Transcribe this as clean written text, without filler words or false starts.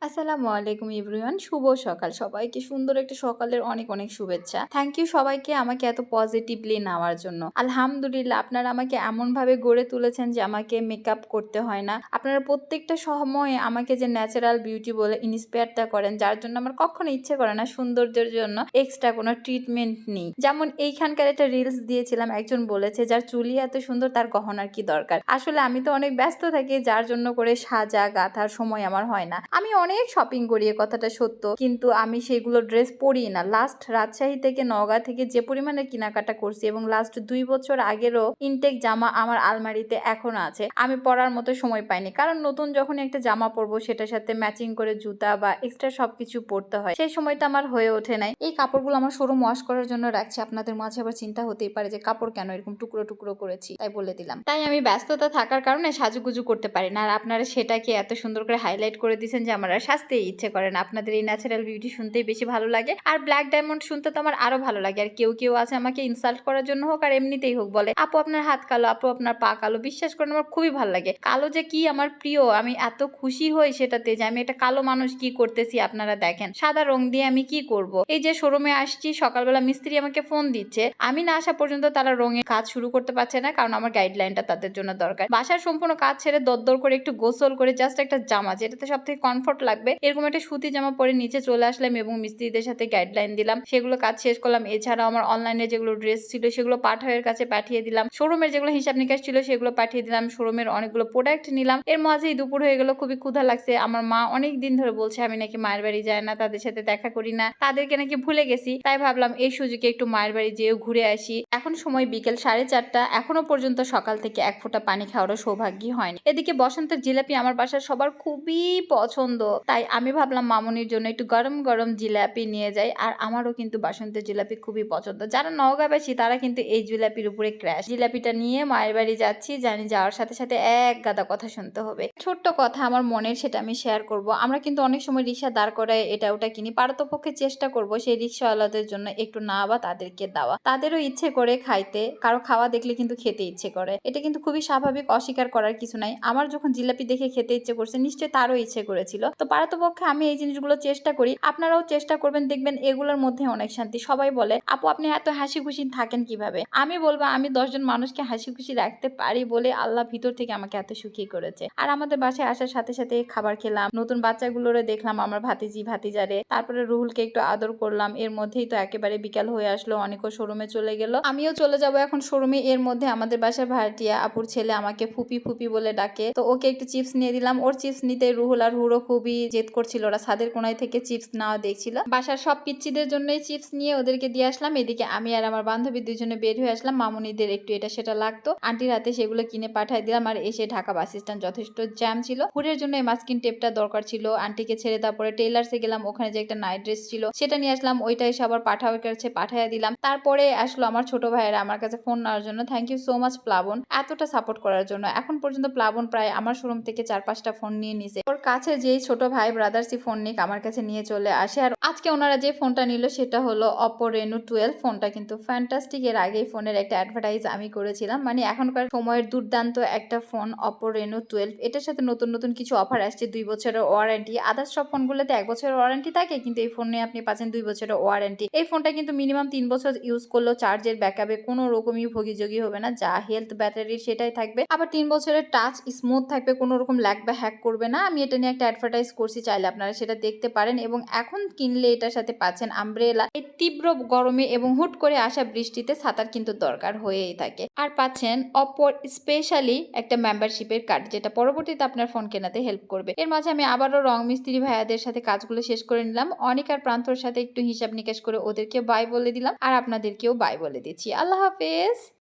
আসসালামু আলাইকুম এভরিওয়ান। শুভ সকাল। সবাইকে সুন্দর একটা সকালের অনেক অনেক শুভেচ্ছা। থ্যাংক ইউ সবাইকে আমাকে এত পজিটিভলি নেওয়ার জন্য। আলহামদুলিল্লাহ, আপনারা আমাকে এমনভাবে গড়ে তুলেছেন যে আমাকে মেকআপ করতে হয় না। আপনারা প্রত্যেকটা সময়ে আমাকে যে ন্যাচারাল বিউটি বলে ইন্সপায়ারটা করেন, যার জন্য আমার কখনো ইচ্ছে করে না সৌন্দর্যের জন্য এক্সট্রা কোনো ট্রিটমেন্ট নিই। যেমন এইখানকার একটা রিলস দিয়েছিলাম, একজন বলেছে যার চুলই এত সুন্দর তার গহনার কি দরকার। আসলে আমি তো অনেক ব্যস্ত থাকি, যার জন্য করে সাজা গাঁথার সময় আমার হয় না। আমি অনেক শপিং করি, এ কথাটা সত্য, কিন্তু আমি সেগুলো ড্রেস পরি না। লাস্ট রাজশাহী থেকে নওগাঁ থেকে যে পরিমাণে কেনাকাটা করছি এবং লাস্ট 2 বছর আগেরও ইনটেক জামা আমার আলমারিতে এখনো আছে, আমি পরার মতো সময় পাইনি। কারণ নতুন যখন একটা জামা পরবো সেটার সাথে ম্যাচিং করে জুতা বা এক্সট্রা সবকিছু পরতে হয়, সেই সময়টা আমার হয়ে ওঠে নাই। এই কাপড়গুলো আমার শোরুম ওয়াশ করার জন্য রাখছি। আপনাদের মাঝে আবার চিন্তা হতেই পারে যে কাপড় কেন এরকম টুকরো টুকরো করেছি, তাই বলে দিলাম। তাই আমি ব্যস্ততা থাকার কারণে সাজুগুজু করতে পারি না। আর আপনারা সেটাকে এত সুন্দর করে হাইলাইট করে দিয়েছেন যে আমার আর সাজতেই ইচ্ছে করে না। আপনাদের এই ন্যাচারাল বিউটি শুনতেই বেশি ভালো লাগে, আর ব্ল্যাক ডায়মন্ড শুনতে তো আমার আরো ভালো লাগে। আর কেউ কেউ আছে আমাকে ইনসাল্ট করার জন্য হোক আর এমনিতেই হোক বলে, আপু আপনার হাত কালো, আপু আপনার পা কালো। বিশ্বাস করেন আমার খুবই ভালো লাগে। কালো যে কি আমার প্রিয়, আমি এত খুশি হই সেটাতে যে আমি একটা কালো মানুষ কি করতেছি। আপনারা দেখেন সাদা রং দিয়ে আমি কি করব। এই যে শোরুমে আসছি, সকালবেলা মিস্ত্রি আমাকে ফোন দিচ্ছে, আমি না আসা পর্যন্ত তারা রঙের কাজ শুরু করতে পারছে না, কারণ আমার গাইডলাইনটা তাদের জন্য দরকার। বাসার সম্পূর্ণ কাজ ছেড়ে দরদর করে একটু গোসল করে জাস্ট একটা জামা যেটাতে সব থেকে কমফোর্ট লাগবে এরকম একটা সুতি জামা পরে নিচে চলে আসলাম এবং মিস্ত্রিদের সাথে গাইডলাইন দিলাম, সেগুলো কাজ শেষ করলাম। এছাড়াও আমার অনলাইনে যেগুলো ড্রেস ছিল সেগুলো পাঠাওয়ের কাছে পাঠিয়ে দিলাম, শোরুমের যেগুলো হিসাব নিকাশ ছিল সেগুলো পাঠিয়ে দিলাম, শোরুমের অনেকগুলো প্রোডাক্ট নিলাম। এর মাঝেই দুপুর হয়ে গেল, খুবই ক্ষুধা লাগছে। আমার মা অনেক দিন ধরে বলছে আমি নাকি মায়ের বাড়ি যাই না, তাদের সাথে দেখা করি না, তাদেরকে নাকি ভুলে গেছি। তাই ভাবলাম এই সুযোগে একটু মায়ের বাড়ি যেয়েও ঘুরে আসি। এখন সময় বিকেল 4:30, এখনো পর্যন্ত সকাল থেকে এক ফোঁটা পানি খাওয়ারও সৌভাগ্য হয়নি। এদিকে বসন্তের জিলাপি আমার বাসার সবার খুবই পছন্দ, তাই আমি ভাবলাম মামুনির জন্য একটু গরম গরম জিলাপি নিয়ে যাই। আর আমারও কিন্তু বাসন্তের জিলাপি খুবই পছন্দ। যারা নওগাঁবাসী তারা কিন্তু এই জিলাপির উপরে ক্র্যাশ। জিলাপিটা নিয়ে মায়ের বাড়ি যাচ্ছি, জানি যাওয়ার সাথে সাথে এক গাদা কথা শুনতে হবে। ছোট্ট কথা আমার মনের, সেটা আমি শেয়ার করব। আমরা কিন্তু অনেক সময় রিক্সা দাঁড় করায় এটা ওটা কিনি, পারতপক্ষে চেষ্টা করব সেই রিক্সাওয়ালাদের জন্য একটু না বা তাদেরকে দেওয়া। তাদেরও ইচ্ছে করে খাইতে, কারো খাওয়া দেখলে কিন্তু খেতে ইচ্ছে করে, এটা কিন্তু খুবই স্বাভাবিক, অস্বীকার করার কিছু নাই। আমার যখন জিলাপি দেখে খেতে ইচ্ছে করছে, নিশ্চয়ই তারও ইচ্ছে করেছিল। তো পারতপক্ষে আমি এই জিনিসগুলো চেষ্টা করি, আপনারাও চেষ্টা করবেন, দেখবেন এগুলোর মধ্যে অনেক শান্তি। সবাই বলে আপু আপনি এত হাসি খুশি থাকেন কিভাবে। আমি বলবো আমি 10 জন মানুষকে হাসি খুশি রাখতে পারি বলে আল্লাহ ভিতর থেকে আমাকে এত সুখী করেছে। আর আমাদের বাসায় আসার সাথে সাথে খাবার খেলাম, নতুন বাচ্চাগুলোরে দেখলাম, আমার ভাতিজি ভাতিজারে, তারপরে রুহুলকে একটু আদর করলাম। এর মধ্যেই তো একেবারে বিকাল হয়ে আসলো, অনেকও শোরুমে চলে গেল, আমিও চলে যাব এখন শোরুমে। এর মধ্যে আমাদের বাসার ভাড়াটিয়া আপুর ছেলে আমাকে ফুপি ফুপি বলে ডাকে, তো ওকে একটু চিপস নিয়ে দিলাম। ওর চিপস নিতে রুহুল আর হুড়ো খুবই জেদ করছিল, ওরা ছাদের কোনায় থেকে চিপস নেওয়া দেখছিল। বাসার সব পিচ্চিদের জন্যই চিপস নিয়ে ওদেরকে দিয়ে আসলাম। এদিকে আমি আর আমার বান্ধবী দুজনে বের হয়ে আসলাম, মামুনিদের একটু এটা সেটা লাগতো, আন্টির হাতে সেগুলো কিনে পাঠাই দিলাম। আর এসে ঢাকা বাস স্ট্যান্ড যথেষ্ট জ্যাম ছিল, হুড়ের জন্য এই মাস্কিন টেপটা দরকার ছিল, আন্টিকে ছেড়ে তারপরে টেইলার্সে গেলাম, ওখানে যে একটা নাইট ড্রেস ছিল সেটা নিয়ে আসলাম, ওইটা এসে আবার পাঠাওয়ার কাছে পাঠাইয়া দিলাম। তারপরে আসলো আমার ছোট ভাইয়েরা আমার কাছে ফোন নেওয়ার জন্য। থ্যাংক ইউ সো মাচ প্লাবন এতটা সাপোর্ট করার জন্য। এখন পর্যন্ত প্লাবন প্রায় আমার শোরুম থেকে 4-5টা ফোন নিয়ে নিছে। ওর কাছে যেই ছোট ভাই ব্রাদার্সই ফোন নিক আমার কাছে নিয়ে চলে আসে। আর আজকে ওনারা যে ফোনটা নিল সেটা হলো Oppo Reno 12। ফোনটা কিন্তু ফ্যান্টাস্টিক। এর আগে ফোনের একটা অ্যাডভার্টাইজ আমি করেছিলাম, মানে এখনকার সময়ের দুর্দান্ত একটা ফোন Oppo Reno 12। এটার সাথে নতুন নতুন কিছু অফার আসছে, 2 বছরের ওয়ারেন্টি। আদার্স সব ফোনগুলোতে 1 বছরের ওয়ারেন্টি থাকে, কিন্তু এই ফোনে আপনি পাচ্ছেন 2 বছরের ওয়ারেন্টি। এই ফোনটা কিন্তু মিনিমাম 3 বছর ইউজ করলেও চার্জের ব্যাকআপে কোনো রকমই ভোগীযোগী হবে না, যা হেলথ ব্যাটারির সেটাই থাকবে। আবার 3 বছরের টাচ স্মুথ থাকবে, কোনো রকম ল্যাগ বা হ্যাক করবে না। আমি এটা নিয়ে একটা অ্যাডভার্টাইজ করছি, চাইলে আপনারা সেটা দেখতে পারেন। এবং এখন কিনলে এটার সাথে পাচ্ছেন আমব্রেলা। এই তীব্র গরমে এবং হুট করে আসা বৃষ্টিতে ছাতার কিন্তু দরকার হয়েই থাকে। আর পাচ্ছেন অপর স্পেশালি একটা মেম্বারশিপের কার্ড, যেটা পরবর্তীতে আপনার ফোন কেনাতে হেল্প করবে। এর মাঝে আমি আবারও রং মিস্ত্রি ভাইয়াদের সাথে কাজগুলো শেষ করে নিলাম, অনেক আর প্রান্তর সাথে একটু হিসাব নিকাশ করে ওদেরকে বাই বলে দিলাম, আর আপনাদেরকেও বাই বলে দিচ্ছি। আল্লাহ হাফেজ।